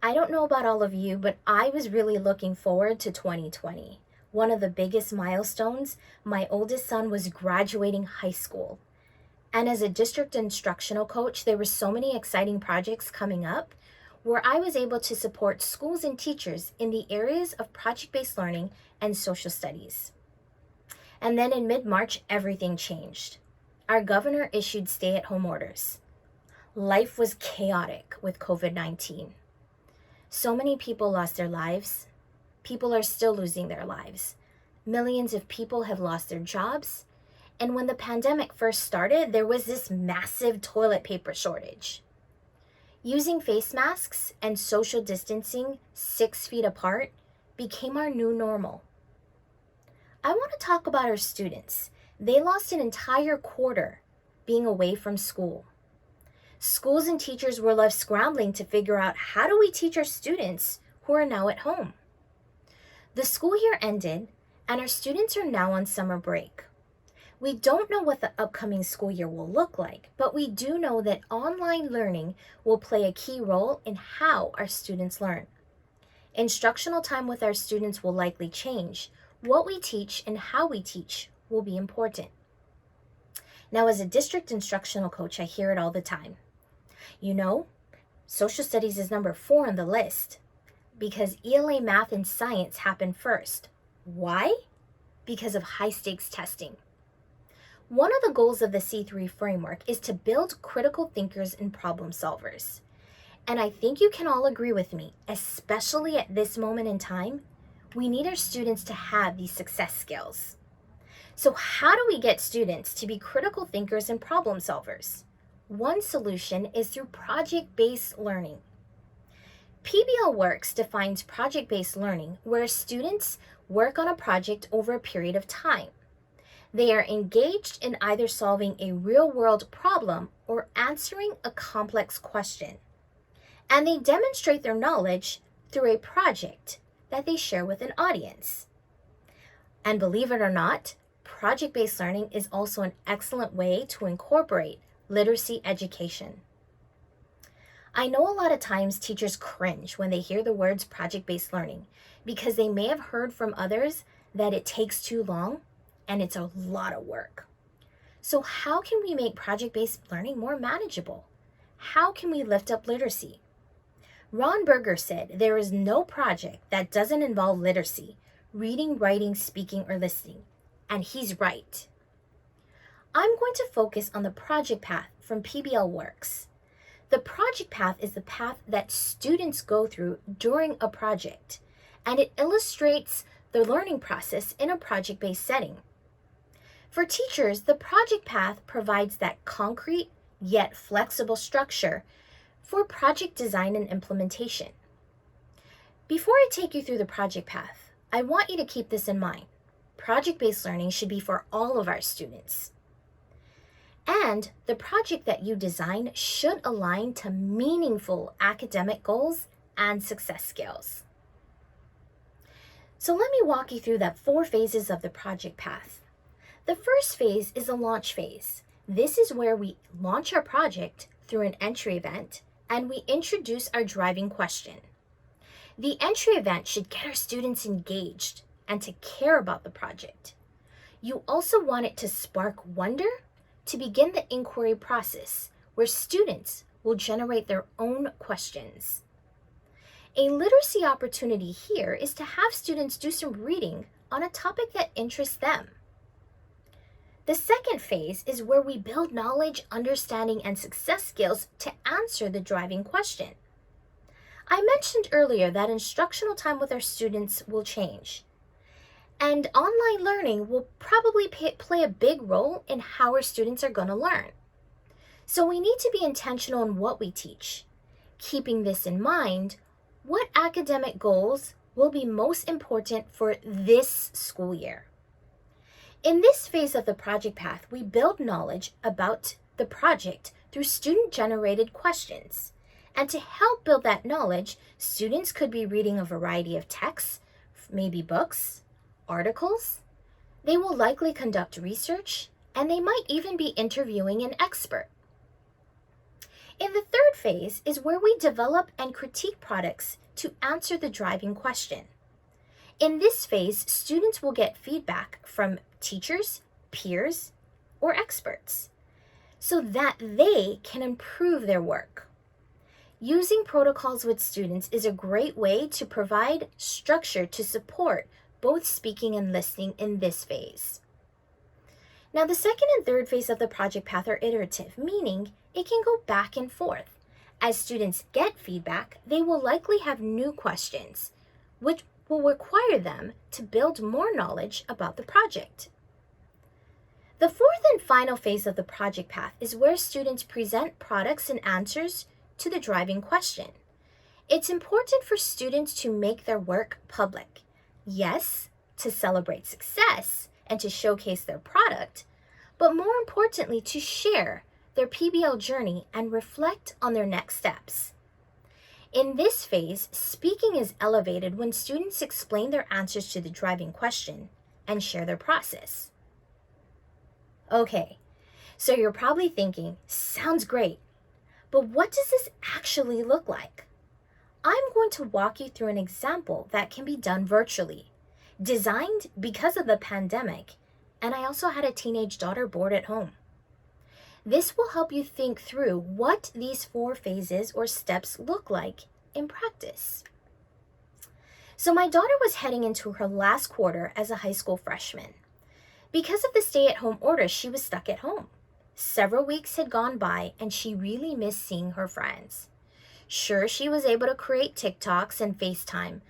I don't know about all of you, but I was really looking forward to 2020. One of the biggest milestones, my oldest son was graduating high school. And as a district instructional coach, there were so many exciting projects coming up where I was able to support schools and teachers in the areas of project-based learning and social studies. And then in mid-March, everything changed. Our governor issued stay-at-home orders. Life was chaotic with COVID-19. So many people lost their lives. People are still losing their lives. Millions of people have lost their jobs. And when the pandemic first started, there was this massive toilet paper shortage. Using face masks and social distancing 6 feet apart became our new normal. I want to talk about our students. They lost an entire quarter being away from school. Schools and teachers were left scrambling to figure out, how do we teach our students who are now at home? The school year ended and our students are now on summer break. We don't know what the upcoming school year will look like, but we do know that online learning will play a key role in how our students learn. Instructional time with our students will likely change. What we teach and how we teach will be important. Now, as a district instructional coach, I hear it all the time. You know, social studies is number 4 on the list because ELA math and science happen first. Why? Because of high stakes testing. One of the goals of the C3 framework is to build critical thinkers and problem solvers. And I think you can all agree with me, especially at this moment in time, we need our students to have these success skills. So how do we get students to be critical thinkers and problem solvers? One solution is through project-based learning. Pbl Works defines project-based learning where students work on a project over a period of time. They are engaged in either solving a real-world problem or answering a complex question. And they demonstrate their knowledge through a project that they share with an audience. And believe it or not, project-based learning is also an excellent way to incorporate literacy education. I know a lot of times teachers cringe when they hear the words project-based learning because they may have heard from others that it takes too long and it's a lot of work. So how can we make project-based learning more manageable? How can we lift up literacy? Ron Berger said, there is no project that doesn't involve literacy, reading, writing, speaking, or listening. And he's right. I'm going to focus on the project path from Pbl Works. The project path is the path that students go through during a project, and it illustrates the learning process in a project-based setting. For teachers, the project path provides that concrete yet flexible structure for project design and implementation. Before I take you through the project path, I want you to keep this in mind. Project-based learning should be for all of our students. And the project that you design should align to meaningful academic goals and success skills. So let me walk you through the 4 phases of the project path. The first phase is the launch phase. This is where we launch our project through an entry event and we introduce our driving question. The entry event should get our students engaged and to care about the project. You also want it to spark wonder to begin the inquiry process where students will generate their own questions. A literacy opportunity here is to have students do some reading on a topic that interests them. The second phase is where we build knowledge, understanding, and success skills to answer the driving question. I mentioned earlier that instructional time with our students will change. And online learning will probably play a big role in how our students are going to learn. So we need to be intentional in what we teach. Keeping this in mind, what academic goals will be most important for this school year? In this phase of the project path, we build knowledge about the project through student-generated questions. And to help build that knowledge, students could be reading a variety of texts, maybe books, articles. They will likely conduct research, and they might even be interviewing an expert. In the third phase is where we develop and critique products to answer the driving question. In this phase, students will get feedback from teachers, peers, or experts so that they can improve their work. Using protocols with students is a great way to provide structure to support both speaking and listening in this phase. Now, the second and third phase of the project path are iterative, meaning it can go back and forth. As students get feedback, they will likely have new questions, which will require them to build more knowledge about the project. The fourth and final phase of the project path is where students present products and answers to the driving question. It's important for students to make their work public. Yes, to celebrate success and to showcase their product, but more importantly, to share their PBL journey and reflect on their next steps. In this phase, speaking is elevated when students explain their answers to the driving question and share their process. Okay, so you're probably thinking, sounds great, but what does this actually look like? I'm going to walk you through an example that can be done virtually, designed because of the pandemic, and I also had a teenage daughter bored at home. This will help you think through what these 4 phases or steps look like in practice. So my daughter was heading into her last quarter as a high school freshman. Because of the stay-at-home order, she was stuck at home. Several weeks had gone by and she really missed seeing her friends. Sure, she was able to create TikToks and FaceTime,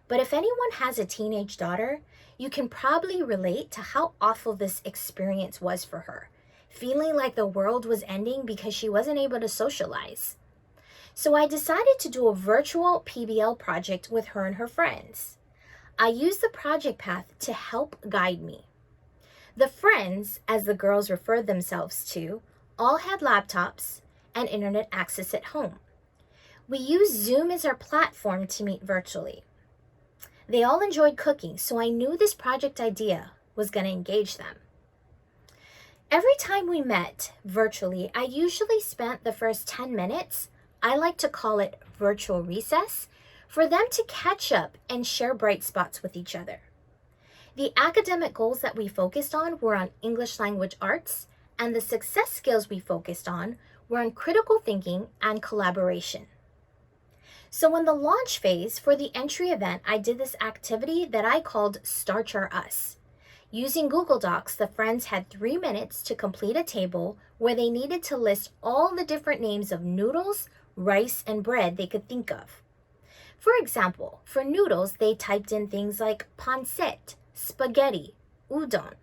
but if anyone has a teenage daughter, you can probably relate to how awful this experience was for her, feeling like the world was ending because she wasn't able to socialize. So I decided to do a virtual PBL project with her and her friends. I used the project path to help guide me. The friends, as the girls referred themselves to, all had laptops and internet access at home. We used Zoom as our platform to meet virtually. They all enjoyed cooking, so I knew this project idea was going to engage them. Every time we met virtually, I usually spent the first 10 minutes, I like to call it virtual recess, for them to catch up and share bright spots with each other. The academic goals that we focused on were on English language arts, and the success skills we focused on were on critical thinking and collaboration. So in the launch phase for the entry event, I did this activity that I called Star Chart Us. Using Google Docs, the friends had 3 minutes to complete a table where they needed to list all the different names of noodles, rice, and bread they could think of. For example, for noodles, they typed in things like pancit, spaghetti, udon.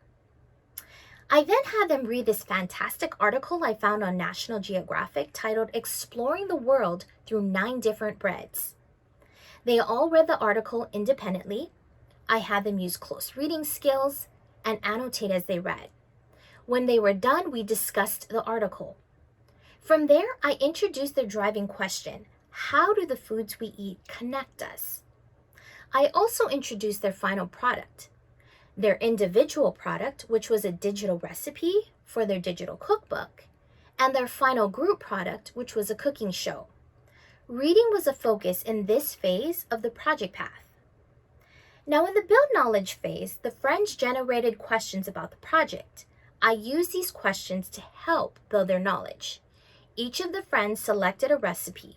I then had them read this fantastic article I found on National Geographic titled Exploring the World Through 9 Different Breads. They all read the article independently. I had them use close reading skills and annotate as they read. When they were done, we discussed the article. From there, I introduced the driving question, how do the foods we eat connect us? I also introduced their final product, their individual product, which was a digital recipe for their digital cookbook, and their final group product, which was a cooking show. Reading was a focus in this phase of the project path. Now in the build knowledge phase, the friends generated questions about the project. I used these questions to help build their knowledge. Each of the friends selected a recipe.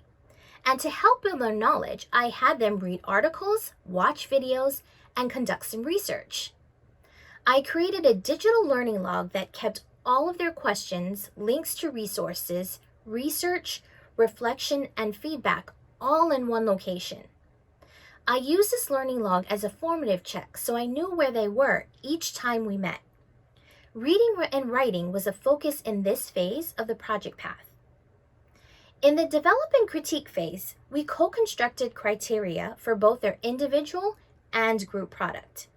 And to help build their knowledge, I had them read articles, watch videos, and conduct some research. I created a digital learning log that kept all of their questions, links to resources, research, reflection, and feedback all in one location. I used this learning log as a formative check so I knew where they were each time we met. Reading and writing was a focus in this phase of the project path. In the develop and critique phase, we co-constructed criteria for both their individual and group product.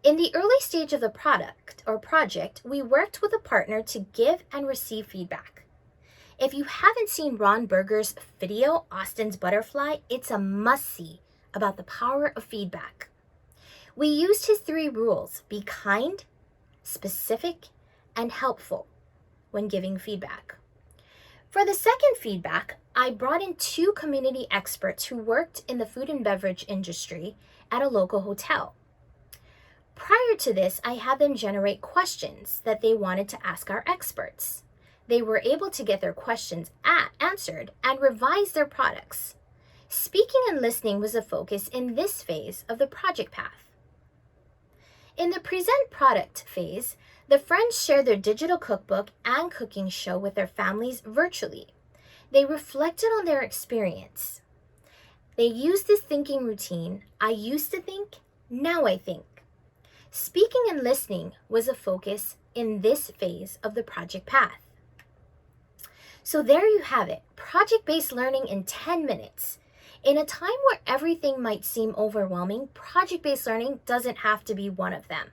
In the early stage of the product or project, we worked with a partner to give and receive feedback. If you haven't seen Ron Berger's video, Austin's Butterfly, it's a must-see about the power of feedback. We used his 3 rules: be kind, specific, and helpful when giving feedback. For the second feedback, I brought in 2 community experts who worked in the food and beverage industry at a local hotel. Prior to this, I had them generate questions that they wanted to ask our experts. They were able to get their questions answered and revise their products. Speaking and listening was a focus in this phase of the project path. In the present product phase, the friends shared their digital cookbook and cooking show with their families virtually. They reflected on their experience. They used this thinking routine: I used to think, now I think. Speaking and listening was a focus in this phase of the project path. So there you have it, project-based learning in 10 minutes. In a time where everything might seem overwhelming, project-based learning doesn't have to be one of them.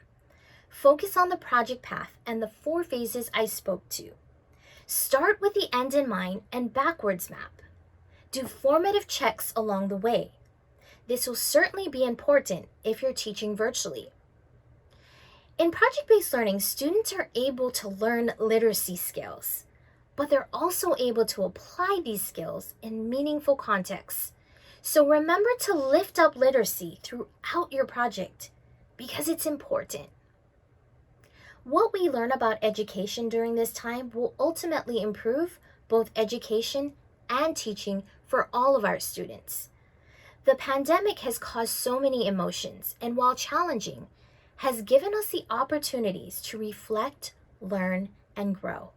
Focus on the project path and the 4 phases I spoke to. Start with the end in mind and backwards map. Do formative checks along the way. This will certainly be important if you're teaching virtually. In project-based learning, students are able to learn literacy skills, but they're also able to apply these skills in meaningful contexts. So remember to lift up literacy throughout your project because it's important. What we learn about education during this time will ultimately improve both education and teaching for all of our students. The pandemic has caused so many emotions, and while challenging, has given us the opportunities to reflect, learn, and grow.